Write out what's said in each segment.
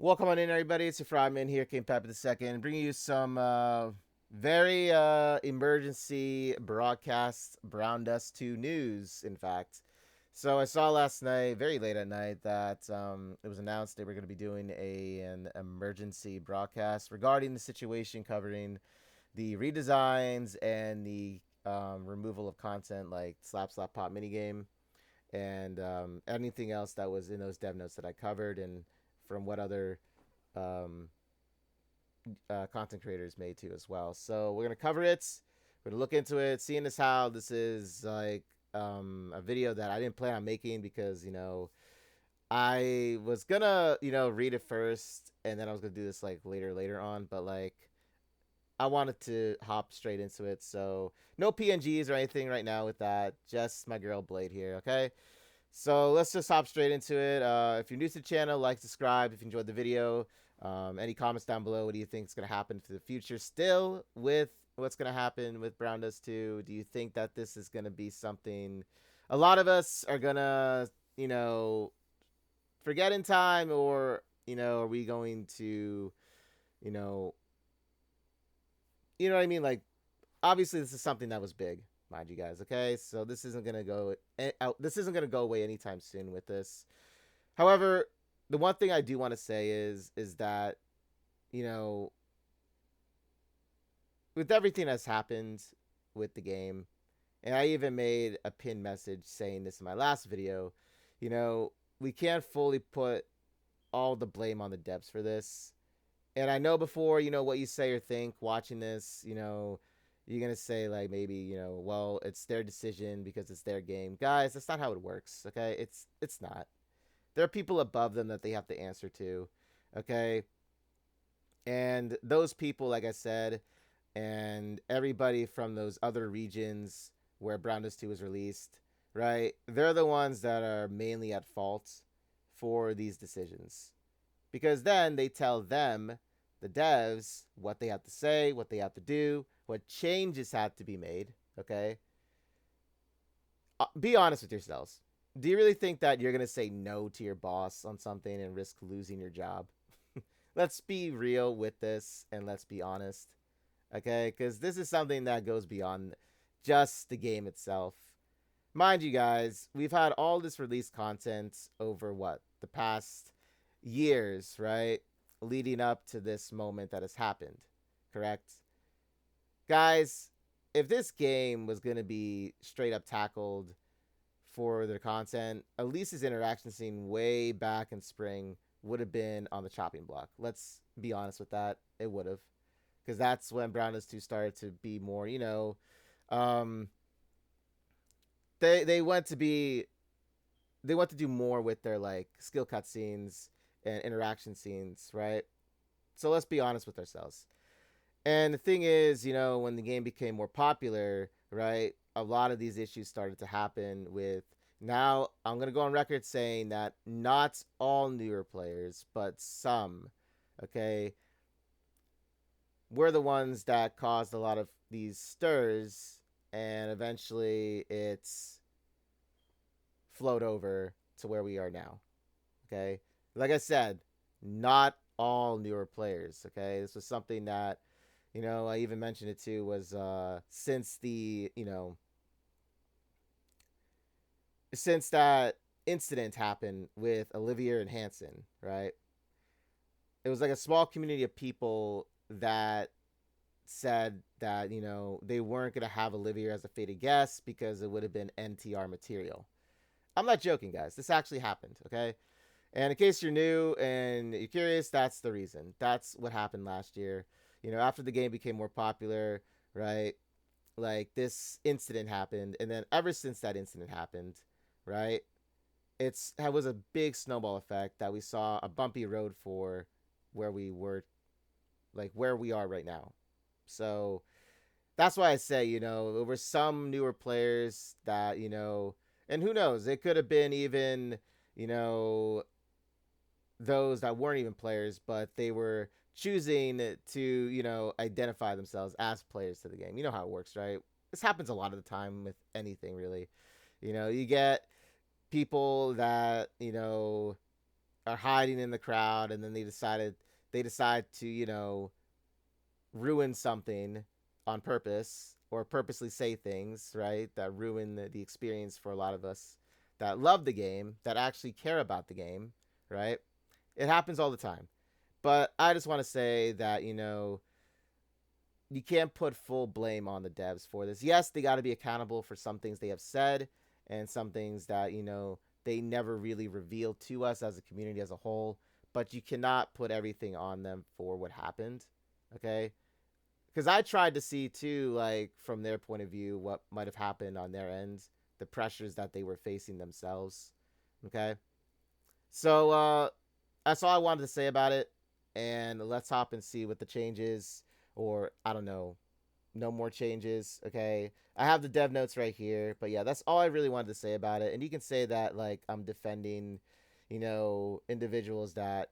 Welcome on in, everybody. It's your Frogman here, King Pep II, bringing you some very emergency broadcast Brown Dust 2 news, in fact. So I saw last night, very late at night, that it was announced they were going to be doing an emergency broadcast regarding the situation covering the redesigns and the removal of content like Slap Slap Pop minigame and anything else that was in those dev notes that I covered and from what other um, content creators made too as well. So we're gonna cover it. We're gonna look into it. Seeing as how this is like a video that I didn't plan on making because I was gonna read it first and then I was gonna do this like later on, but like I wanted to hop straight into it. So no PNGs or anything right now with that. Just my girl Blade here. Okay. So let's just hop straight into it. If you're new to the channel, like, subscribe if you enjoyed the video. Any comments down below? What do you think is going to happen for the future still with what's going to happen with Brown Dust 2? Do you think that this is going to be something a lot of us are going to, forget in time? Or, are we going to, you know, you know what I mean? Like, obviously this is something that was big, mind you guys. Okay, so this isn't gonna go out. This isn't gonna go away anytime soon with this. However, the one thing I do want to say is that you know with everything that's happened with the game, and I even made a pinned message saying this in my last video. You know, we can't fully put all the blame on the devs for this. And I know before, what you say or think watching this, you're gonna say like maybe, well, it's their decision because it's their game. Guys, that's not how it works, okay? It's not. There are people above them that they have to answer to, okay? And those people, like I said, and everybody from those other regions where Brown Dust 2 was released, right? They're the ones that are mainly at fault for these decisions. Because then they tell them, the devs, what they have to say, what they have to do, what changes have to be made. Okay? Be honest with yourselves. Do you really think that you're going to say no to your boss on something and risk losing your job? Let's be real with this and let's be honest. Okay? Because this is something that goes beyond just the game itself. Mind you guys, we've had all this release content over what? The past years, right? Leading up to this moment that has happened, correct? Guys, if this game was going to be straight up tackled for their content, Elise's interaction scene way back in spring would have been on the chopping block. Let's be honest with that. It would have. Because that's when Brown Dust 2 started to be more, um, they went to be they want to do more with their like skill cutscenes and interaction scenes, right? So let's be honest with ourselves. And the thing is, when the game became more popular, right, a lot of these issues started to happen with. Now, I'm going to go on record saying that not all newer players, but some, okay, were the ones that caused a lot of these stirs, and eventually it's flowed over to where we are now. Okay, like I said, not all newer players. Okay, this was something that I even mentioned it too was since the since that incident happened with Olivia and Hanson, right? It was like a small community of people that said that they weren't gonna have Olivia as a fated guest because it would have been NTR material. I'm not joking, guys. This actually happened. Okay, and in case you're new and you're curious, that's the reason. That's what happened last year. After the game became more popular, right? Like this incident happened, and then ever since that incident happened, right? It was a big snowball effect that we saw a bumpy road for where we were, like where we are right now. So that's why I say, there were some newer players that, and who knows, it could have been even, you know, those that weren't even players, but they were choosing to, identify themselves as players to the game. You know how it works, right? This happens a lot of the time with anything, really. You get people that, are hiding in the crowd, and then they decide to, ruin something on purpose, or purposely say things, right, that ruin the experience for a lot of us that love the game, that actually care about the game, right? It happens all the time. But I just want to say that, you can't put full blame on the devs for this. Yes, they got to be accountable for some things they have said, and some things that, they never really revealed to us as a community as a whole. But you cannot put everything on them for what happened, okay? Because I tried to see too, like, from their point of view, what might have happened on their end, the pressures that they were facing themselves, okay? So that's all I wanted to say about it, and let's hop and see what the changes, or I don't know, no more changes, okay? I have the dev notes right here, but yeah, that's all I really wanted to say about it. And you can say that, like, I'm defending, individuals that,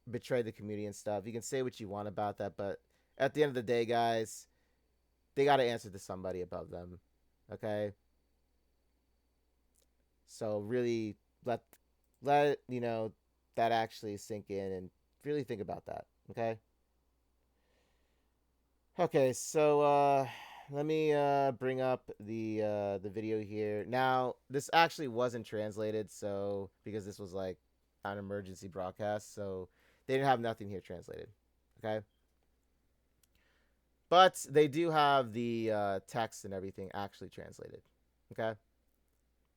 betray the community and stuff. You can say what you want about that, but at the end of the day, guys, they got to answer to somebody above them, okay? So really let that actually sink in, and really think about that, okay? Okay, so let me bring up the video here. Now, this actually wasn't translated, so because this was like an emergency broadcast, so they didn't have nothing here translated, okay? But they do have the text and everything actually translated, okay?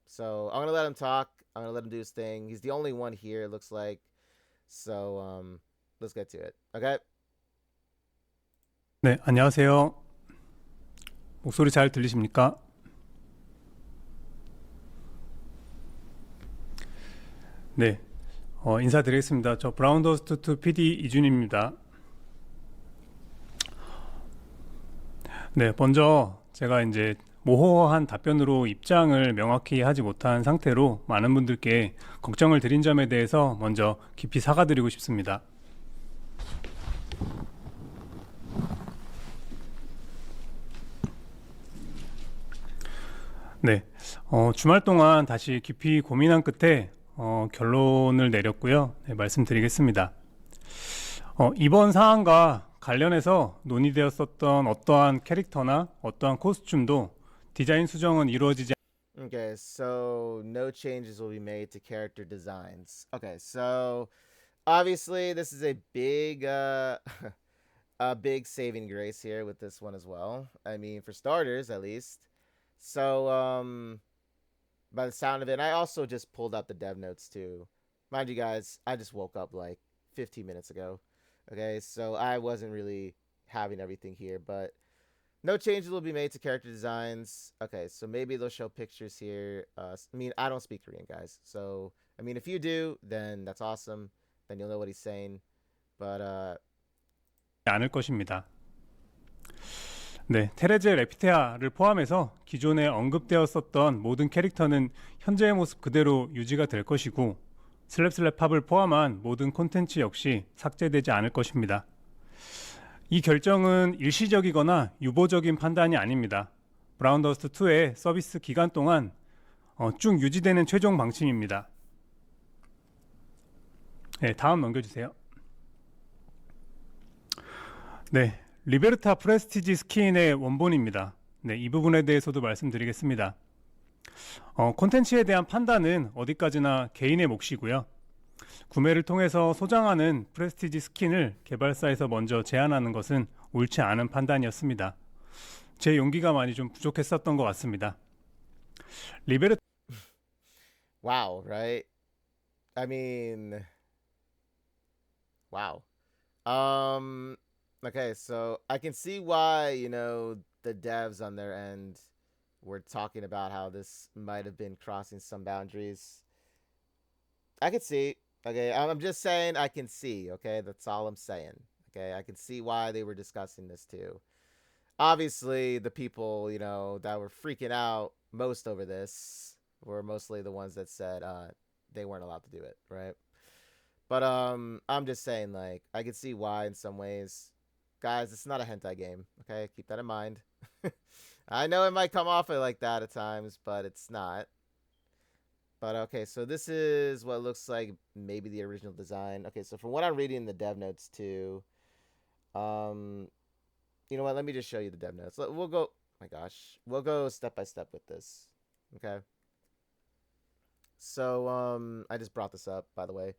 So I'm gonna let him talk. I'm gonna let him do his thing. He's the only one here, it looks like. So let's get to it, okay? 네, 안녕하세요. 목소리 잘 들리십니까? 네, 인사드리겠습니다. 저 브라운더스트2 PD 이준입니다. 네, 먼저 제가 이제 모호한 답변으로 입장을 명확히 하지 못한 상태로 많은 분들께 걱정을 드린 점에 대해서 먼저 깊이 사과드리고 싶습니다. 네, 주말 동안 다시 깊이 고민한 끝에 결론을 내렸고요. 네, 말씀드리겠습니다. 이번 사안과 관련해서 논의되었었던 어떠한 캐릭터나 어떠한 코스튬도 디자인 수정은 이루어지지 Okay, so no changes will be made to character designs. Okay, so obviously this is a big a big saving grace here with this one as well. I mean, for starters at least. So by the sound of it, I also just pulled up the dev notes too. Mind you guys, I just woke up like 15 minutes ago. Okay, so I wasn't really having everything here, but no changes will be made to character designs. Okay, so maybe they'll show pictures here. I mean, I don't speak Korean, guys. So, I mean, if you do, then that's awesome. Then you'll know what he's saying. But 않을 것입니다. 네, 테레제 레피테아를 포함해서 기존에 언급되었었던 모든 캐릭터는 현재의 모습 그대로 유지가 될 것이고 슬랩슬랩 팝을 포함한 모든 콘텐츠 역시 삭제되지 않을 것입니다. 이 결정은 일시적이거나 유보적인 판단이 아닙니다. 브라운더스트2의 서비스 기간 동안 쭉 유지되는 최종 방침입니다. 네, 다음 넘겨주세요. 네, 리베르타 프레스티지 스킨의 원본입니다. 네, 이 부분에 대해서도 말씀드리겠습니다. 콘텐츠에 대한 판단은 어디까지나 개인의 몫이고요. 구매를 통해서 소장하는 프레스티지 스킨을 개발사에서 먼저 제안하는 것은 옳지 않은 판단이었습니다. 제 용기가 많이 좀 부족했었던 것 같습니다. 리베르타 wow, right? I mean, wow. Okay, so I can see why, the devs on their end were talking about how this might have been crossing some boundaries. I can see. Okay, I'm just saying I can see, okay? That's all I'm saying. Okay, I can see why they were discussing this too. Obviously, the people, that were freaking out most over this were mostly the ones that said they weren't allowed to do it, right? But I'm just saying, like, I can see why in some ways. Guys, it's not a hentai game, okay? Keep that in mind. I know it might come off like that at times, but it's not. But okay, so this is what looks like maybe the original design. Okay, so from what I'm reading in the dev notes too, um, you know what? Let me just show you the dev notes. We'll go. My gosh, we'll go step by step with this. Okay. So I just brought this up by the way.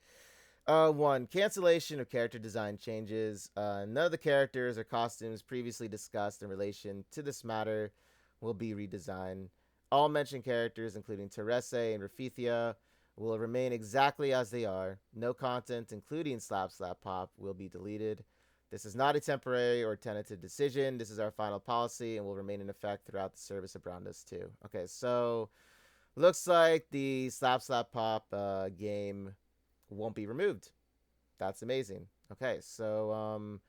One, cancellation of character design changes. None of the characters or costumes previously discussed in relation to this matter will be redesigned. All mentioned characters, including Teresse and Refi, will remain exactly as they are. No content, including Slap Slap Pop, will be deleted. This is not a temporary or tentative decision. This is our final policy and will remain in effect throughout the service around us too. Okay, so looks like the Slap Slap Pop game won't be removed. That's amazing. Okay, so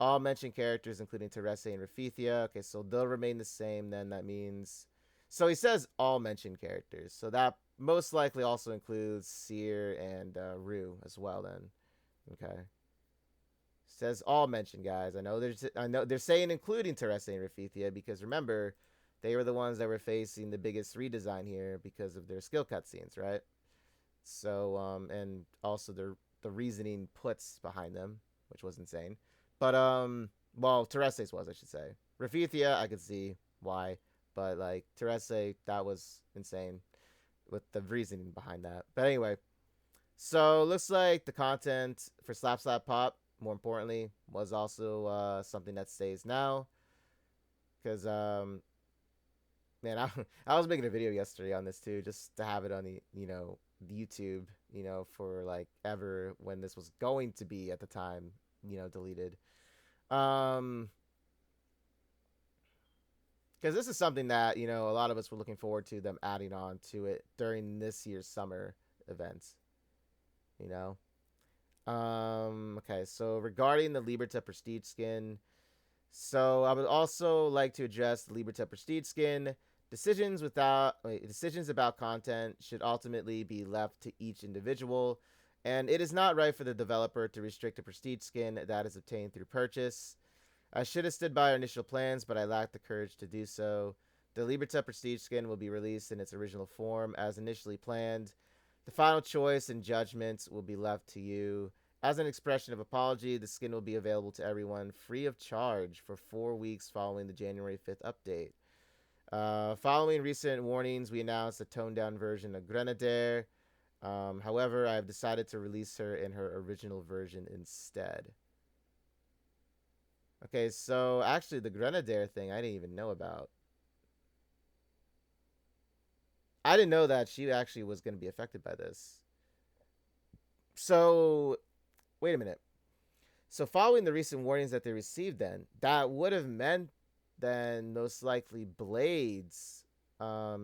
all mentioned characters, including Teresse and Refi. Okay, so they'll remain the same. Then that means, so he says all mentioned characters. So that most likely also includes Seir and Rue as well. Then, okay, says all mentioned guys. I know they're saying including Teresse and Refi because remember, they were the ones that were facing the biggest redesign here because of their skill cutscenes, right? So and also the reasoning puts behind them, which was insane. But well, Terese's was, I should say. Refithia, I could see why, but like Teresse, that was insane with the reasoning behind that. But anyway, so looks like the content for Slap Slap Pop, more importantly, was also something that stays now. Because man, I was making a video yesterday on this too, just to have it on the YouTube, for like ever when this was going to be at the time, deleted. Um, because this is something that a lot of us were looking forward to them adding on to it during this year's summer events. You know. Okay, so regarding the Liberta Prestige skin, so I would also like to address the Liberta Prestige skin. Decisions about content should ultimately be left to each individual, and it is not right for the developer to restrict a prestige skin that is obtained through purchase. I should have stood by our initial plans, but I lacked the courage to do so. The Liberta Prestige skin will be released in its original form as initially planned. The final choice and judgment will be left to you. As an expression of apology, the skin will be available to everyone free of charge for 4 weeks following the January 5th update. Following recent warnings, we announced a toned down version of Granadair. However, I have decided to release her in her original version instead. Okay, so actually, the Grenadier thing I didn't even know about. I didn't know that she actually was going to be affected by this. So, wait a minute. So, following the recent warnings that they received, then that would have meant then most likely Blade's or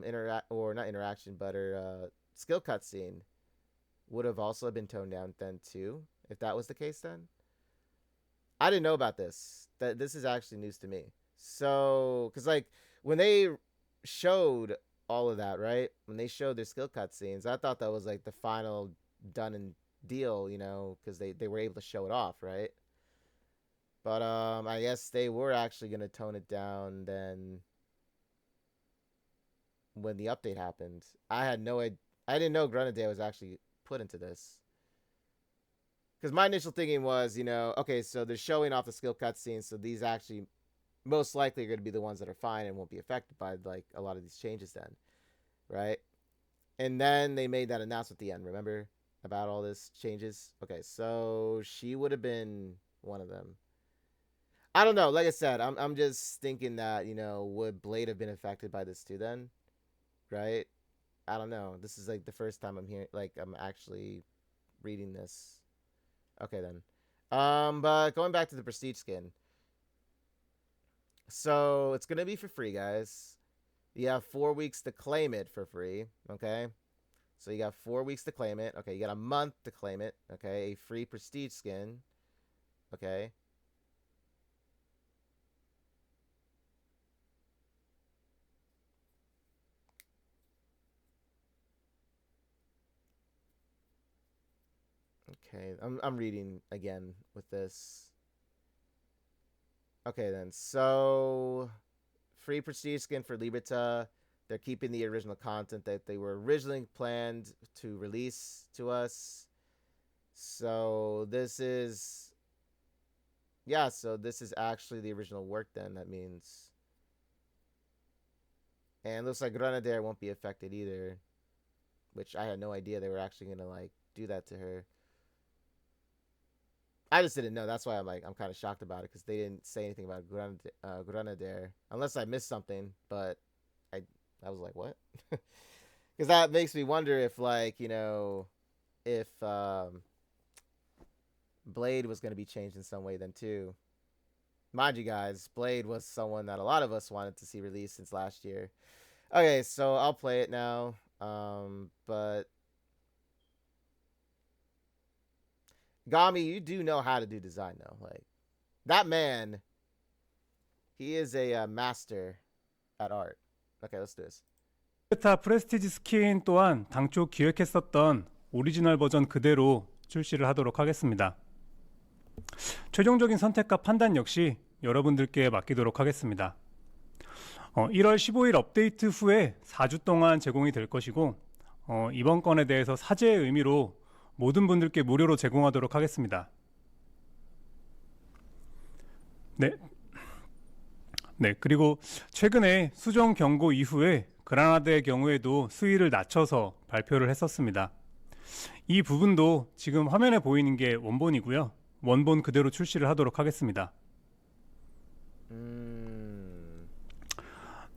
not interaction, but her skill cutscene would have also been toned down then too. If that was the case, then I didn't know about this. That this is actually news to me. So, because like when they showed all of that, right? When they showed their skill cutscenes, I thought that was like the final done and deal, because they were able to show it off, right? But I guess they were actually gonna tone it down then when the update happened. I didn't know Grenadier was actually put into this. Because my initial thinking was, okay, so they're showing off the skill cutscenes, so these actually most likely are going to be the ones that are fine and won't be affected by like a lot of these changes then, right? And then they made that announcement at the end, remember? About all this changes. Okay, so she would have been one of them. I don't know. Like I said, I'm just thinking that, would Blade have been affected by this too then? Right? I don't know. This is like the first time I'm hearing like I'm actually reading this. Okay then. But going back to the prestige skin. So it's gonna be for free, guys. You have 4 weeks to claim it for free. Okay. So you got 4 weeks to claim it. Okay, you got a month to claim it. Okay, a free prestige skin. Okay. Okay, I'm reading again with this. Okay then, so free prestige skin for Liberta. They're keeping the original content that they were originally planned to release to us. So this is, yeah, so this is actually the original work then. That means, and it looks like Granadair won't be affected either, which I had no idea they were actually going to like do that to her. I just didn't know. That's why I'm kind of shocked about it, because they didn't say anything about Granadair, unless I missed something. But I was like, what? Because that makes me wonder if, like, if Blade was going to be changed in some way then too. Mind you guys, Blade was someone that a lot of us wanted to see released since last year. Okay, so I'll play it now. But Gami, you do know how to do design though. Like, that man, he is a master at art. Okay, let's do this. 리베르타 프레스티지 스킨 또한 당초 기획했었던 오리지널 버전 그대로 출시를 하도록 하겠습니다. 최종적인 선택과 판단 역시 여러분들께 맡기도록 하겠습니다. 1월 15일 업데이트 후에 4주 동안 제공이 될 것이고 이번 건에 대해서 사죄의 의미로 모든 분들께 무료로 제공하도록 하겠습니다. 네, 그리고 최근에 수정 경고 이후에 그라나다의 경우에도 수위를 낮춰서 발표를 했었습니다. 이 부분도 지금 화면에 보이는 게 원본이고요. 원본 그대로 출시를 하도록 하겠습니다.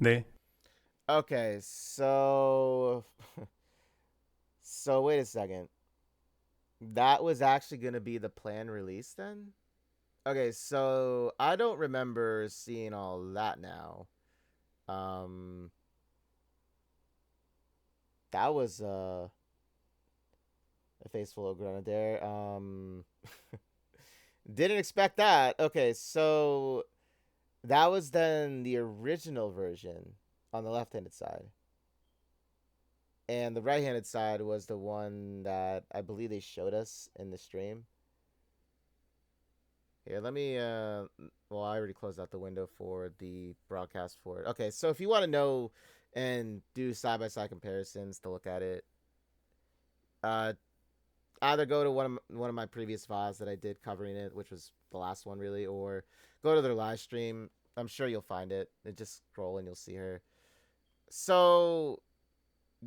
네. Okay, so wait a second. That was actually going to be the planned release then? Okay, so I don't remember seeing all that now. That was a face full of Granadair. Didn't expect that. Okay, so that was then the original version on the left-handed side. And the right-handed side was the one that I believe they showed us in the stream. Here, let me, well, I already closed out the window for the broadcast for it. Okay, so if you want to know and do side-by-side comparisons to look at it, either go to one of my previous VODs that I did covering it, which was the last one really, or go to their live stream. I'm sure you'll find it. Just scroll and you'll see her. So,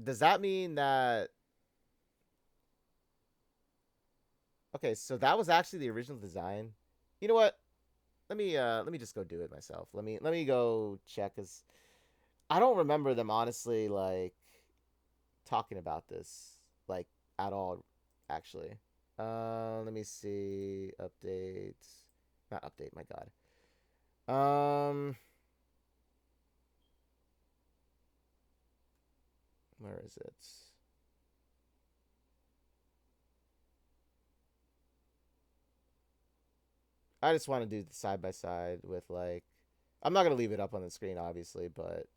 does that mean that... Okay, so that was actually the original design. You know what? Let me just go do it myself. Let me go check, because I don't remember them honestly like talking about this like at all, actually. Let me see. Updates. Not update, my god. Where is it? I just want to do the side by side with, like, I'm not gonna leave it up on the screen obviously, but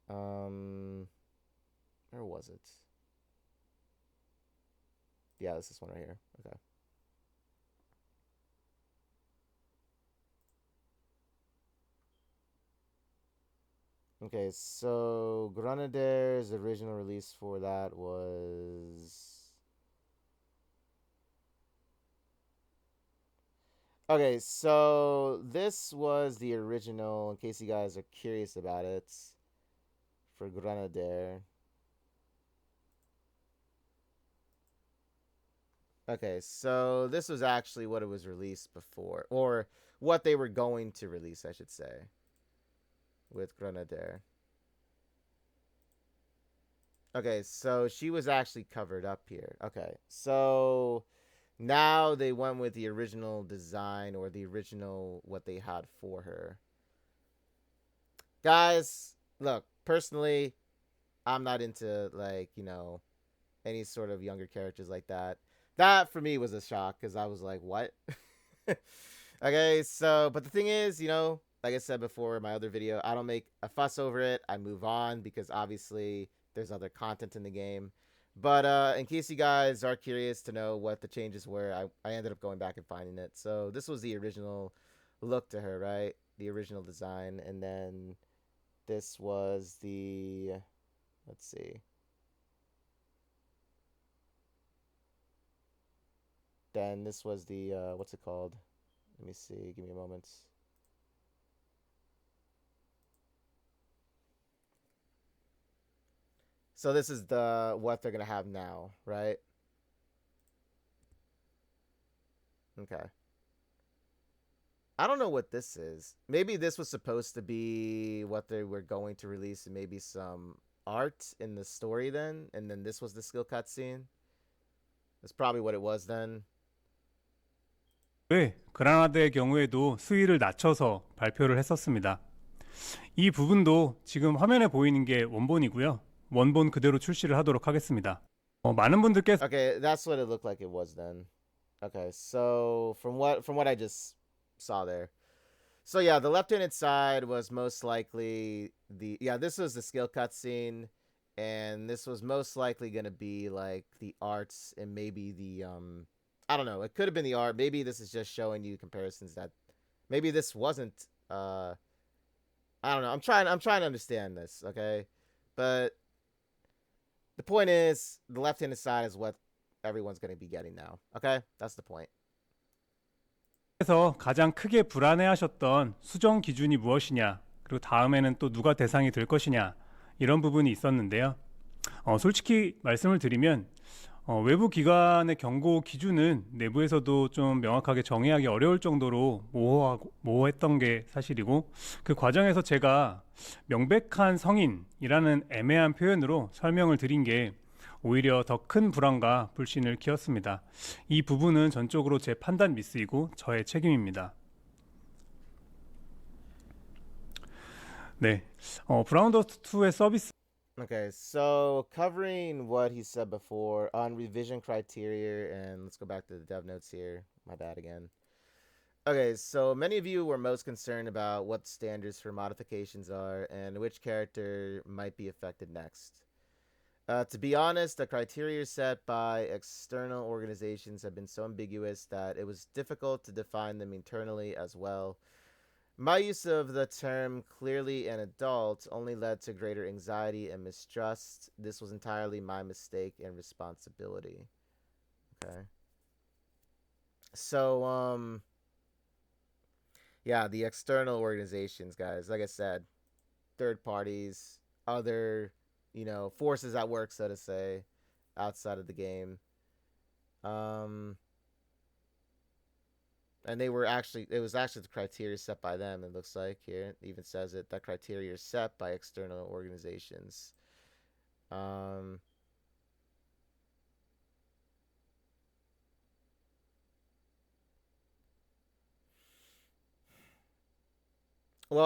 where was it? Yeah, this is one right here. Okay. Okay, so Granadair's original release for that was... Okay, so this was the original, in case you guys are curious about it, for Granadair. Okay, so this was actually what it was released before, or what they were going to release, I should say, with Granadair. Okay, so she was actually covered up here. Okay, so now they went with the original design, or the original what they had for her. Guys, look, personally, I'm not into, like, any sort of younger characters like that. That for me was a shock, because I was like, what? Okay, so, but the thing is, like I said before in my other video, I don't make a fuss over it. I move on, because obviously there's other content in the game. But in case you guys are curious to know what the changes were, I ended up going back and finding it. So this was the original look to her, right? The original design. And then this was the, let's see. Then this was the, what's it called? Let me see. Give me a moment. So this is the what they're gonna have now, right? Okay. I don't know what this is. Maybe this was supposed to be what they were going to release, and maybe some art in the story then, and then this was the skill cutscene. That's probably what it was then. 네, 그라나드의 경우에도 수위를 낮춰서 발표를 했었습니다. 이 부분도 지금 화면에 보이는 게 원본이고요. 원본 그대로 출시를 하도록 하겠습니다. 많은 분들께서 Okay, that's what it looked like it was then. Okay, so from what I just saw there. So yeah, the left-handed side was most likely this was the skill cutscene, and this was most likely gonna be like the arts and maybe the I don't know, it could have been the art. Maybe this is just showing you comparisons that maybe this wasn't I don't know. I'm trying to understand this, okay? But the point is the left-handed side is what everyone's gonna be getting now. Okay? That's the point. 가장 크게 불안해하셨던 수정 기준이 무엇이냐, 그리고 다음에는 또 누가 대상이 될 것이냐, 이런 부분이 있었는데요. 솔직히 말씀을 드리면 외부 기관의 경고 기준은 내부에서도 좀 명확하게 정의하기 어려울 정도로 모호했던 게 사실이고, 그 과정에서 제가 명백한 성인이라는 애매한 표현으로 설명을 드린 게 오히려 더 큰 불안과 불신을 키웠습니다. 이 부분은 전적으로 제 판단 미스이고 저의 책임입니다. 네, 브라운더스트 2의 서비스 Okay, so covering what he said before on revision criteria, and let's go back to the dev notes here. My bad again. Okay, so many of you were most concerned about what standards for modifications are and which character might be affected next. To be honest, the criteria set by external organizations have been so ambiguous that it was difficult to define them internally as well. My use of the term clearly an adult only led to greater anxiety and mistrust. This was entirely my mistake and responsibility. Okay. So, yeah, the external organizations, guys, like I said, third parties, other, forces at work, so to say, outside of the game. And it was actually the criteria set by them, it looks like here. It even says it, that criteria is set by external organizations. Well,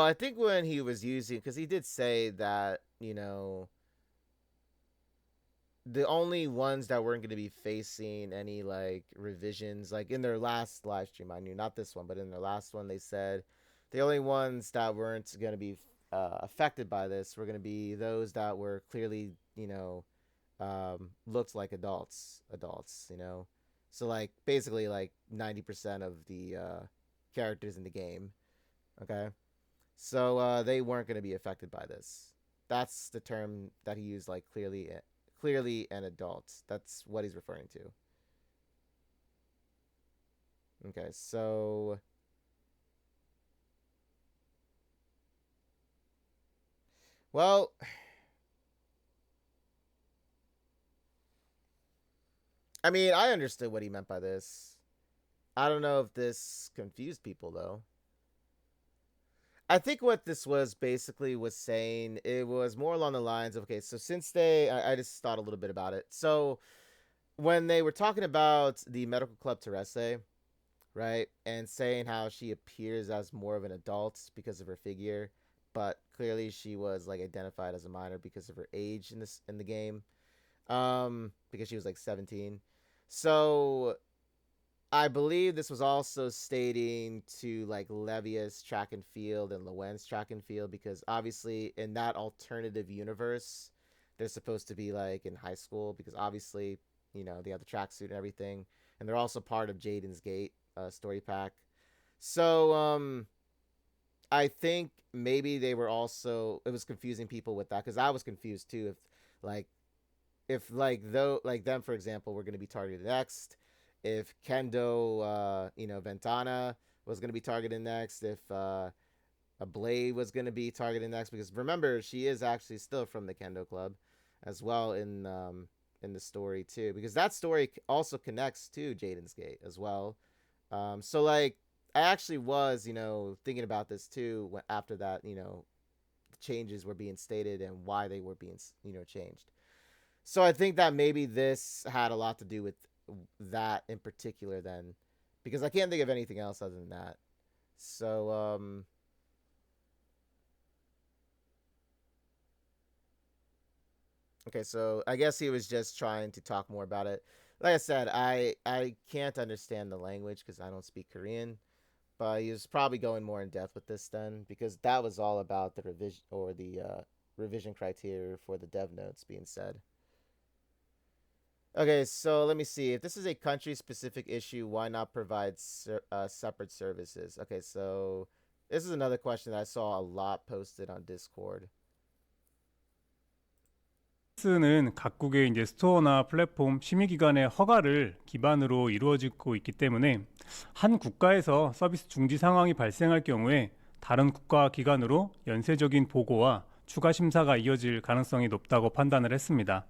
I think when he was using, because he did say that, the only ones that weren't going to be facing any like revisions, like in their last live stream, I knew not this one, but in their last one, they said the only ones that weren't going to be affected by this were going to be those that were clearly, looked like adults, So like basically like 90% of the characters in the game, okay. So they weren't going to be affected by this. That's the term that he used, like clearly an adult. That's what he's referring to. Okay, so well, I mean, I understood what he meant by this. I don't know if this confused people though. I think what this was basically was saying, it was more along the lines of, okay, so since I just thought a little bit about it. So when they were talking about the medical club Teresse, right, and saying how she appears as more of an adult because of her figure, but clearly she was like identified as a minor because of her age in the game, because she was like 17. So I believe this was also stating to like Levia's track and field and Lowen's track and field, because obviously in that alternative universe, they're supposed to be like in high school, because obviously, they have the tracksuit and everything, and they're also part of Jaden's Gate story pack. So I think maybe they were also, it was confusing people with that because I was confused too. Like though like them for example were going to be targeted next, if Kendo Ventana was going to be targeted next, if a Blade was going to be targeted next, because remember she is actually still from the Kendo Club as well in the story too, because that story also connects to Jaden's Gate as well. So like I actually was thinking about this too after that changes were being stated and why they were being changed. So I think that maybe this had a lot to do with that in particular then, because I can't think of anything else other than that. So okay, so I guess he was just trying to talk more about it. Like I said, I can't understand the language because I don't speak Korean, but he was probably going more in depth with this then, because that was all about the revision or the revision criteria for the dev notes being said. Okay, so let me see. If this is a country specific issue, why not provide separate services? Okay, so this is another question that I saw a lot posted on Discord. 서비스는 각국의 이제 스토어나 플랫폼 심의기관의 허가를 기반으로 이루어지고 있기 때문에 한 국가에서 서비스 중지 상황이 발생할 경우에 다른 국가 기관으로 연쇄적인 보고와 추가 심사가 이어질 가능성이 높다고 판단을 했습니다.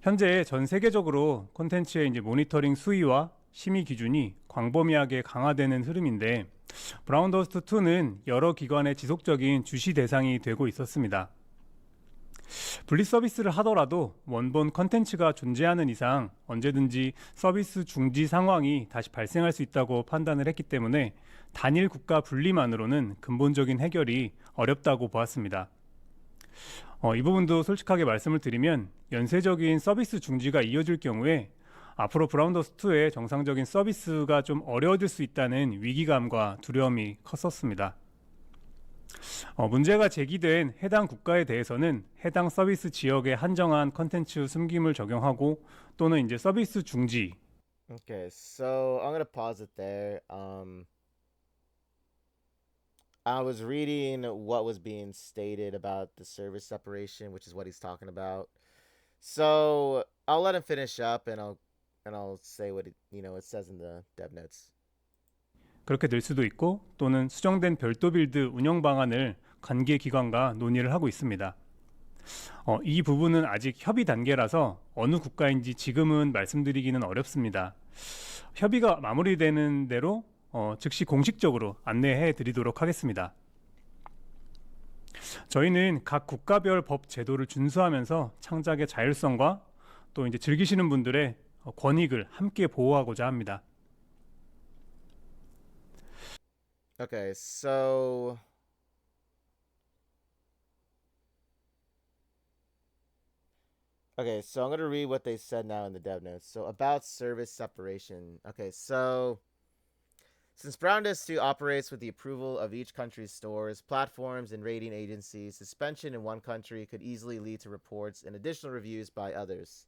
현재 전 세계적으로 콘텐츠의 이제 모니터링 수위와 심의 기준이 광범위하게 강화되는 흐름인데 브라운더스트 2는 여러 기관의 지속적인 주시 대상이 되고 있었습니다. 분리 서비스를 하더라도 원본 컨텐츠가 존재하는 이상 언제든지 서비스 중지 상황이 다시 발생할 수 있다고 판단을 했기 때문에 단일 국가 분리만으로는 근본적인 해결이 어렵다고 보았습니다. 이 부분도 솔직하게 말씀을 드리면 연쇄적인 서비스 중지가 이어질 경우에 앞으로 브라운더스2의 정상적인 서비스가 좀 어려워질 수 있다는 위기감과 두려움이 컸었습니다. 문제가 제기된 해당 국가에 대해서는 해당 서비스 지역에 한정한 컨텐츠 숨김을 적용하고 또는 이제 서비스 중지. Okay, so I'm gonna pause it there. I was reading what was being stated about the service separation, which is what he's talking about. So I'll let him finish up, and I'll say what it says in the dev notes. 그렇게 될 수도 있고 또는 수정된 별도 빌드 운영 방안을 관계 기관과 논의를 하고 있습니다. 이 부분은 아직 협의 단계라서 어느 국가인지 지금은 말씀드리기는 어렵습니다. 협의가 마무리되는 대로 즉시 공식적으로 안내해 드리도록 하겠습니다. 저희는 각 국가별 법 제도를 준수하면서 창작의 자율성과 또 이제 즐기시는 분들의 권익을 함께 보호하고자 합니다. Okay, so I'm going to read what they said now in the dev notes. So about service separation. Okay, so since Browndesk 2 operates with the approval of each country's stores, platforms, and rating agencies, suspension in one country could easily lead to reports and additional reviews by others.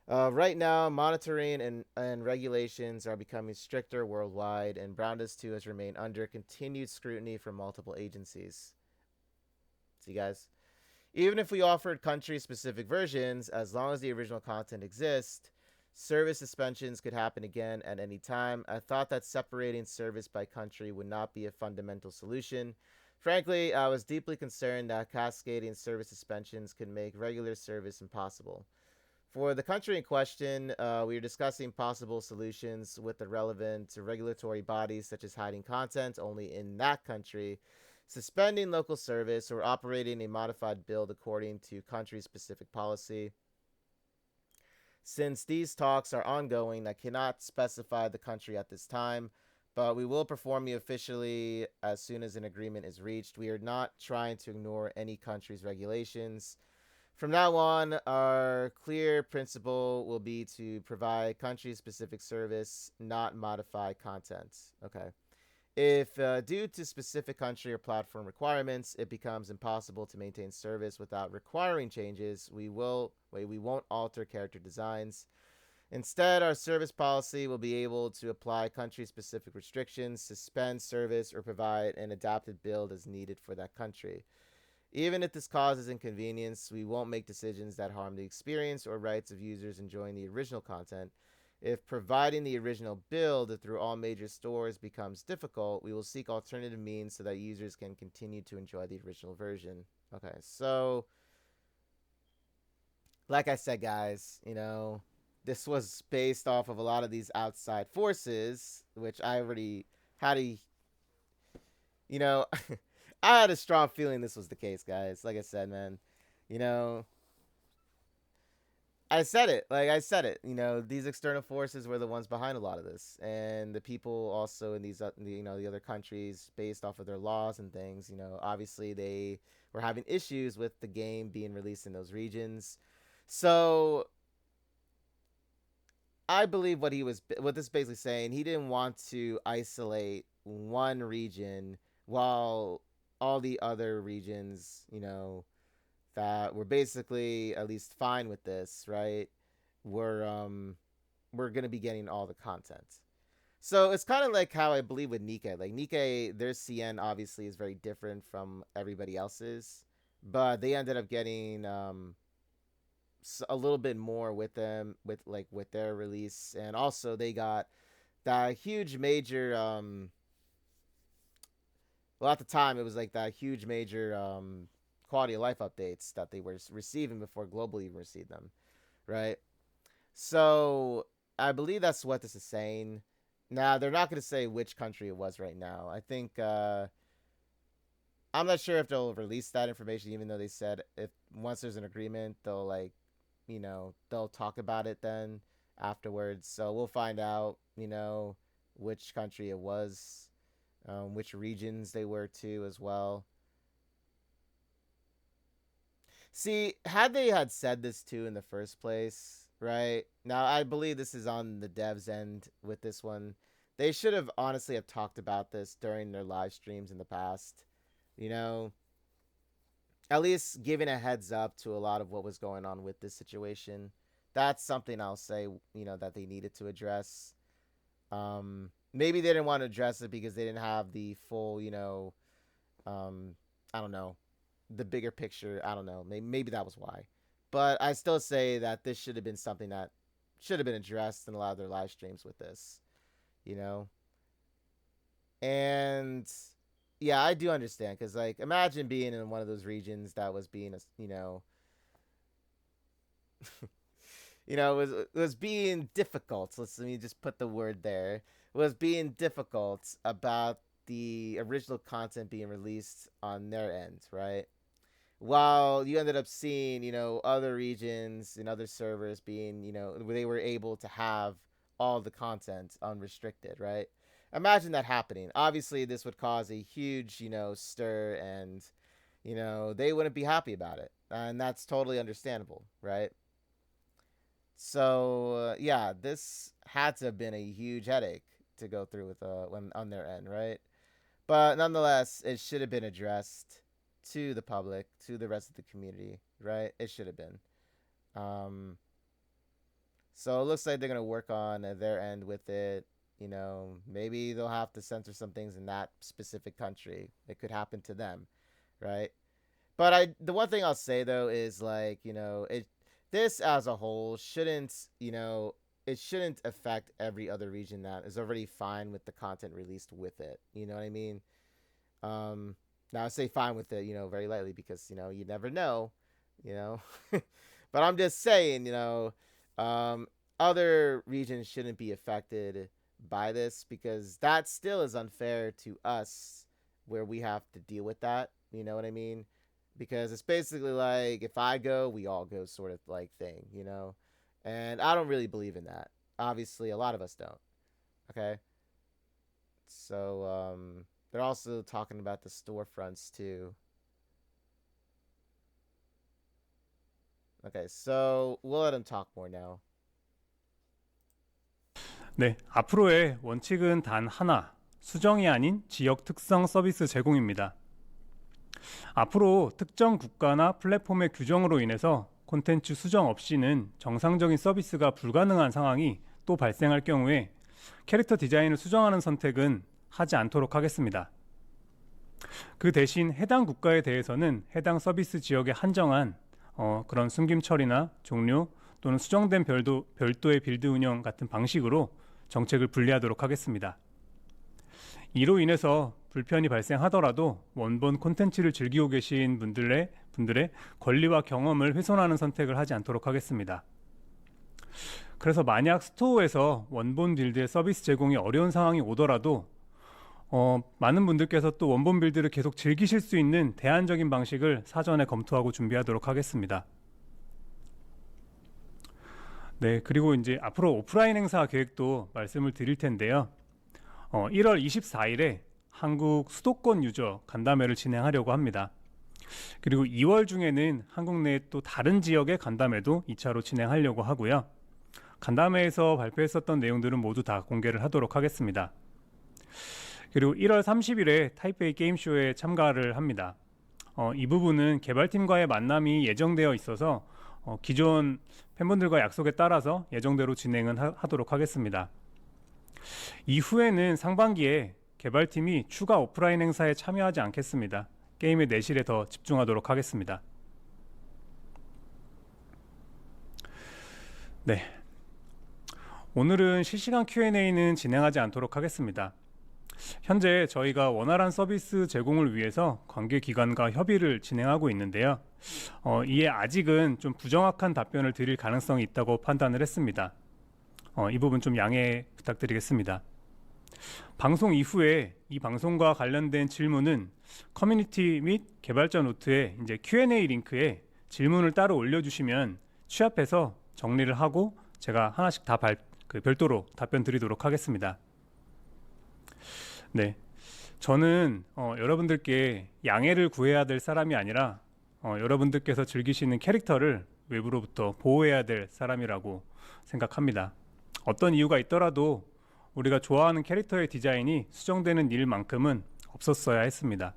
Right now, monitoring and regulations are becoming stricter worldwide, and Browndesk 2 has remained under continued scrutiny from multiple agencies. See, guys? Even if we offered country-specific versions, as long as the original content exists, service suspensions could happen again at any time. I thought that separating service by country would not be a fundamental solution. Frankly, I was deeply concerned that cascading service suspensions could make regular service impossible. For the country in question, we are discussing possible solutions with the relevant regulatory bodies, such as hiding content only in that country, suspending local service, or operating a modified build according to country-specific policy. Since these talks are ongoing, I cannot specify the country at this time, but we will inform you officially as soon as an agreement is reached. We are not trying to ignore any country's regulations. From now on, our clear principle will be to provide country-specific service, not modify content. Okay. If due to specific country or platform requirements, it becomes impossible to maintain service without requiring changes, we won't alter character designs. Instead, our service policy will be able to apply country-specific restrictions, suspend service, or provide an adapted build as needed for that country. Even if this causes inconvenience, we won't make decisions that harm the experience or rights of users enjoying the original content. If providing the original build through all major stores becomes difficult, we will seek alternative means so that users can continue to enjoy the original version. Okay, so like I said, guys, this was based off of a lot of these outside forces, which I already had a, I had a strong feeling this was the case, guys. Like I said, man, you know, I said it. Like I said it. These external forces were the ones behind a lot of this, and the people also in these, the other countries, based off of their laws and things. Obviously they were having issues with the game being released in those regions. So I believe what this is basically saying. He didn't want to isolate one region while all the other regions, that were basically at least fine with this, right? We're gonna be getting all the content. So it's kind of like how I believe with Nikkei. Like Nikkei, their CN obviously is very different from everybody else's, but they ended up getting a little bit more with them with their release, and also they got that huge major well, at the time it was like that huge major quality of life updates that they were receiving before globally even received them, right? So I believe that's what this is saying. Now they're not going to say which country it was right now. I think I'm not sure if they'll release that information, even though they said if once there's an agreement, they'll talk about it then afterwards. So we'll find out, which country it was, which regions they were to as well. See, had they had said this too in the first place, right? Now I believe this is on the devs end with this one. They should have honestly have talked about this during their live streams in the past. At least giving a heads up to a lot of what was going on with this situation. That's something I'll say, that they needed to address. Maybe they didn't want to address it because they didn't have the full, I don't know, the bigger picture. I don't know. Maybe that was why. But I still say that this should have been something that should have been addressed in a lot of their live streams with this, And yeah, I do understand because, like, imagine being in one of those regions that was being, it was being difficult. Let me just put the word there. It was being difficult about the original content being released on their end, right? While you ended up seeing, other regions and other servers being, where they were able to have all the content unrestricted, right? Imagine that happening. Obviously, this would cause a huge, stir, and, they wouldn't be happy about it. And that's totally understandable, right? So, yeah, this had to have been a huge headache to go through with when on their end, right? But nonetheless, it should have been addressed to the public, to the rest of the community, right? It should have been. So it looks like they're going to work on their end with it. Maybe they'll have to censor some things in that specific country. It could happen to them, right? But the one thing I'll say though is, like, this as a whole shouldn't, it shouldn't affect every other region that is already fine with the content released with it. You know what I mean? Now I say fine with it, very lightly because, you never know, but I'm just saying, other regions shouldn't be affected by this because that still is unfair to us where we have to deal with that. You know what I mean? Because it's basically like if I go, we all go sort of like thing, and I don't really believe in that. Obviously, a lot of us don't. Okay. So, they're also talking about the storefronts too. Okay, so we'll let him talk more now. 네, 앞으로의 원칙은 단 하나, 수정이 아닌 지역 특성 서비스 제공입니다. 앞으로 특정 국가나 플랫폼의 규정으로 인해서 콘텐츠 수정 없이는 정상적인 서비스가 불가능한 상황이 또 발생할 경우에 캐릭터 디자인을 수정하는 선택은 하지 않도록 하겠습니다. 그 대신 해당 국가에 대해서는 해당 서비스 지역에 한정한 그런 숨김 처리나 종료 또는 수정된 별도의 빌드 운영 같은 방식으로 정책을 분리하도록 하겠습니다. 이로 인해서 불편이 발생하더라도 원본 콘텐츠를 즐기고 계신 분들의 권리와 경험을 훼손하는 선택을 하지 않도록 하겠습니다. 그래서 만약 스토어에서 원본 빌드의 서비스 제공이 어려운 상황이 오더라도 많은 분들께서 또 원본 빌드를 계속 즐기실 수 있는 대안적인 방식을 사전에 검토하고 준비하도록 하겠습니다. 네, 그리고 이제 앞으로 오프라인 행사 계획도 말씀을 드릴 텐데요. 1월 24일에 한국 수도권 유저 간담회를 진행하려고 합니다. 그리고 2월 중에는 한국 내 또 다른 지역의 간담회도 2차로 진행하려고 하고요. 간담회에서 발표했었던 내용들은 모두 다 공개를 하도록 하겠습니다. 그리고 1월 30일에 타이페이 게임쇼에 참가를 합니다. 이 부분은 개발팀과의 만남이 예정되어 있어서 기존 팬분들과 약속에 따라서 예정대로 진행은 하도록 하겠습니다. 이후에는 상반기에 개발팀이 추가 오프라인 행사에 참여하지 않겠습니다. 게임의 내실에 더 집중하도록 하겠습니다. 네, 오늘은 실시간 Q&A는 진행하지 않도록 하겠습니다. 현재 저희가 원활한 서비스 제공을 위해서 관계기관과 협의를 진행하고 있는데요. 이에 아직은 좀 부정확한 답변을 드릴 가능성이 있다고 판단을 했습니다. 이 부분 좀 양해 부탁드리겠습니다. 방송 이후에 이 방송과 관련된 질문은 커뮤니티 및 개발자 노트에 이제 Q&A 링크에 질문을 따로 올려주시면 취합해서 정리를 하고 제가 하나씩 다 별도로 답변 드리도록 하겠습니다. 네, 저는 여러분들께 양해를 구해야 될 사람이 아니라 여러분들께서 즐기시는 캐릭터를 외부로부터 보호해야 될 사람이라고 생각합니다. 어떤 이유가 있더라도 우리가 좋아하는 캐릭터의 디자인이 수정되는 일만큼은 없었어야 했습니다.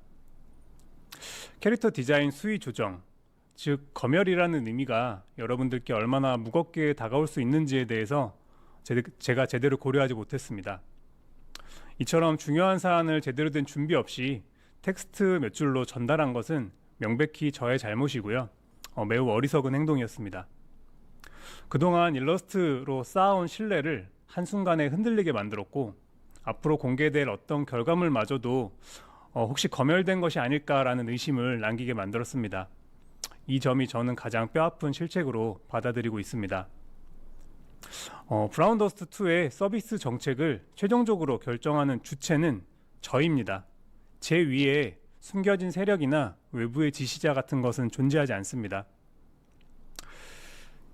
캐릭터 디자인 수위 조정, 즉 검열이라는 의미가 여러분들께 얼마나 무겁게 다가올 수 있는지에 대해서 제가 제대로 고려하지 못했습니다. 이처럼 중요한 사안을 제대로 된 준비 없이 텍스트 몇 줄로 전달한 것은 명백히 저의 잘못이고요. 매우 어리석은 행동이었습니다. 그동안 일러스트로 쌓아온 신뢰를 한순간에 흔들리게 만들었고 앞으로 공개될 어떤 결과물마저도 혹시 검열된 것이 아닐까라는 의심을 남기게 만들었습니다. 이 점이 저는 가장 뼈아픈 실책으로 받아들이고 있습니다. 브라운 더스트 2의 서비스 정책을 최종적으로 결정하는 주체는 저입니다. 제 위에 숨겨진 세력이나 외부의 지시자 같은 것은 존재하지 않습니다.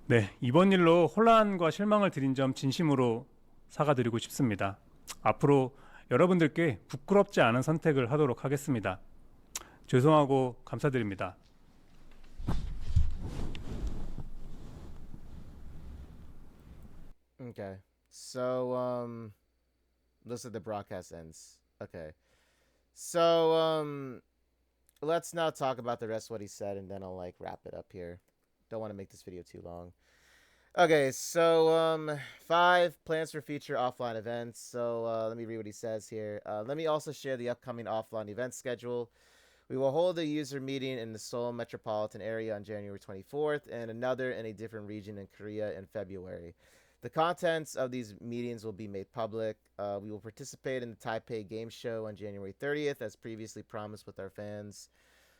네, 이번 일로 혼란과 실망을 드린 점 진심으로 사과드리고 싶습니다. 앞으로 여러분들께 부끄럽지 않은 선택을 하도록 하겠습니다. 죄송하고 감사드립니다. Okay. So looks like the broadcast ends. Okay. So let's now talk about the rest of what he said and then I'll like wrap it up here. Don't want to make this video too long. Okay, so 5 plans for future offline events. So let me read what he says here. Let me also share the upcoming offline event schedule. We will hold a user meeting in the Seoul metropolitan area on January 24th and another in a different region in Korea in February. The contents of these meetings will be made public. We will participate in the Taipei Game Show on January 30th, as previously promised with our fans.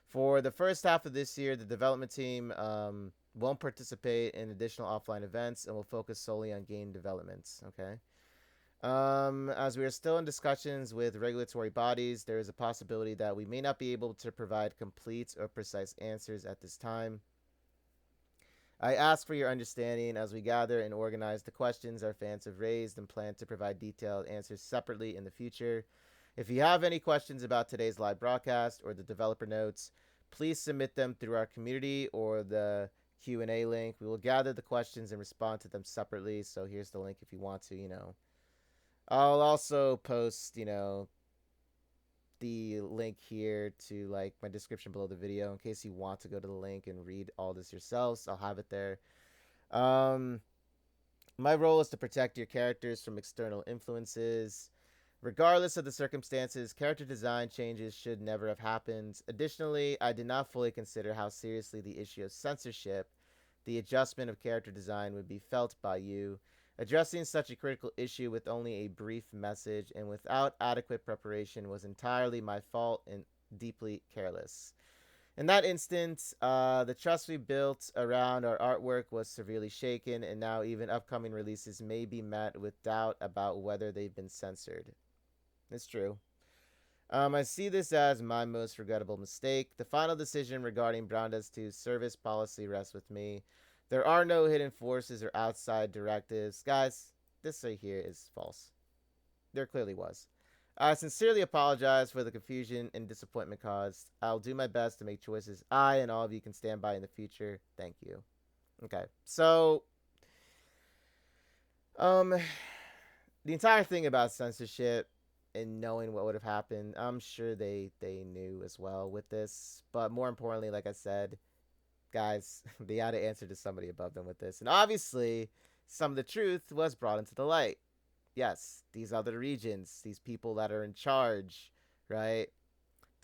For the first half of this year, the development team won't participate in additional offline events and will focus solely on game developments. Okay. As we are still in discussions with regulatory bodies, there is a possibility that we may not be able to provide complete or precise answers at this time. I ask for your understanding as we gather and organize the questions our fans have raised and plan to provide detailed answers separately in the future. If you have any questions about today's live broadcast or the developer notes, please submit them through our community or the Q&A link. We will gather the questions and respond to them separately. So here's the link if you want to, I'll also post, the link here to like my description below the video in case you want to go to the link and read all this yourselves. I'll have it there. Um, my role is to protect your characters from external influences. Regardless of the circumstances, character design changes should never have happened. Additionally, I did not fully consider how seriously the issue of censorship, the adjustment of character design, would be felt by you. Addressing such a critical issue with only a brief message and without adequate preparation was entirely my fault and deeply careless. In that instance, the trust we built around our artwork was severely shaken, and now even upcoming releases may be met with doubt about whether they've been censored. It's true. I see this as my most regrettable mistake. The final decision regarding Brown Desk 2's service policy rests with me. There are no hidden forces or outside directives. Guys, this right here is false. There clearly was. I sincerely apologize for the confusion and disappointment caused. I'll do my best to make choices I and all of you can stand by in the future. Thank you. Okay, so the entire thing about censorship and knowing what would have happened, I'm sure they knew as well with this. But more importantly, like I said, guys, they had to answer to somebody above them with this. And obviously, some of the truth was brought into the light. Yes, these other regions, these people that are in charge, right?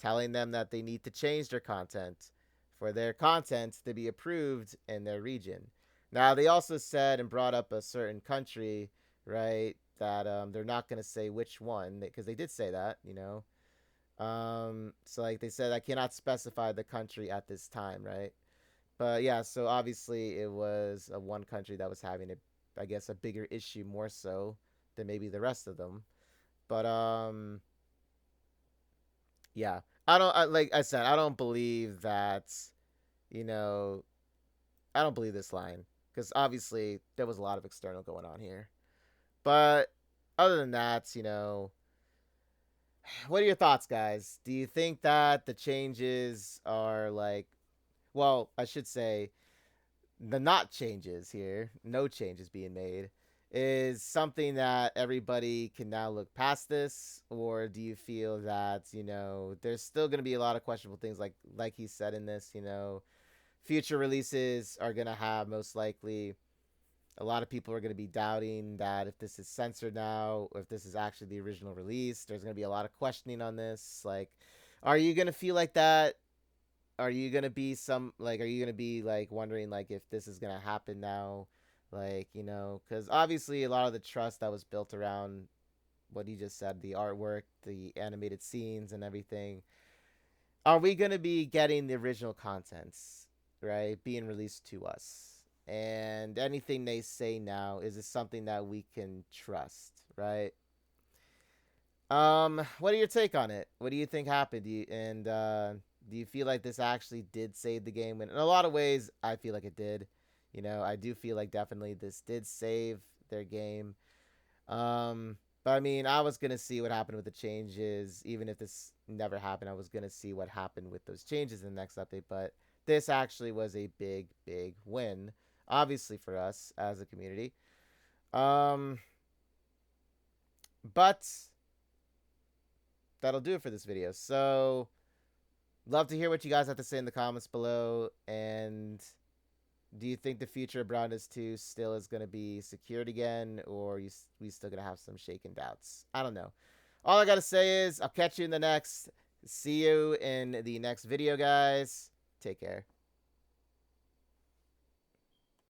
Telling them that they need to change their content for their content to be approved in their region. Now, they also said and brought up a certain country, right? That they're not going to say which one, because they did say that, you know. So, like they said, I cannot specify the country at this time, right? But yeah, so obviously it was one country that was having I guess, a bigger issue more so than maybe the rest of them. But yeah, like I said, I don't believe that, you know, I don't believe this line because obviously there was a lot of external going on here. But other than that, you know, what are your thoughts, guys? Do you think that the changes are like, well, I should say the not changes here, no changes being made, is something that everybody can now look past this, or do you feel that, you know, there's still going to be a lot of questionable things like he said in this, you know, future releases are going to have most likely a lot of people are going to be doubting that if this is censored now or if this is actually the original release. There's going to be a lot of questioning on this. Like, are you going to feel like that? Are you going to be are you going to be like wondering like if this is going to happen now? Like, you know, because obviously a lot of the trust that was built around what he just said, the artwork, the animated scenes and everything, are we going to be getting the original contents, right, being released to us? And anything they say now, is it something that we can trust, right? What are your take on it? What do you think happened? Do you feel like this actually did save the game? And in a lot of ways, I feel like it did. You know, I do feel like definitely this did save their game. But I mean, I was gonna see what happened with the changes, even if this never happened. I was gonna see what happened with those changes in the next update. But this actually was a big, big win, obviously for us as a community. But that'll do it for this video. So, love to hear what you guys have to say in the comments below. And do you think the future of Brown Desk 2 still is going to be secured again, or we still going to have some shaken doubts? I don't know. All I got to say is I'll catch you in the next. See you in the next video, guys. Take care.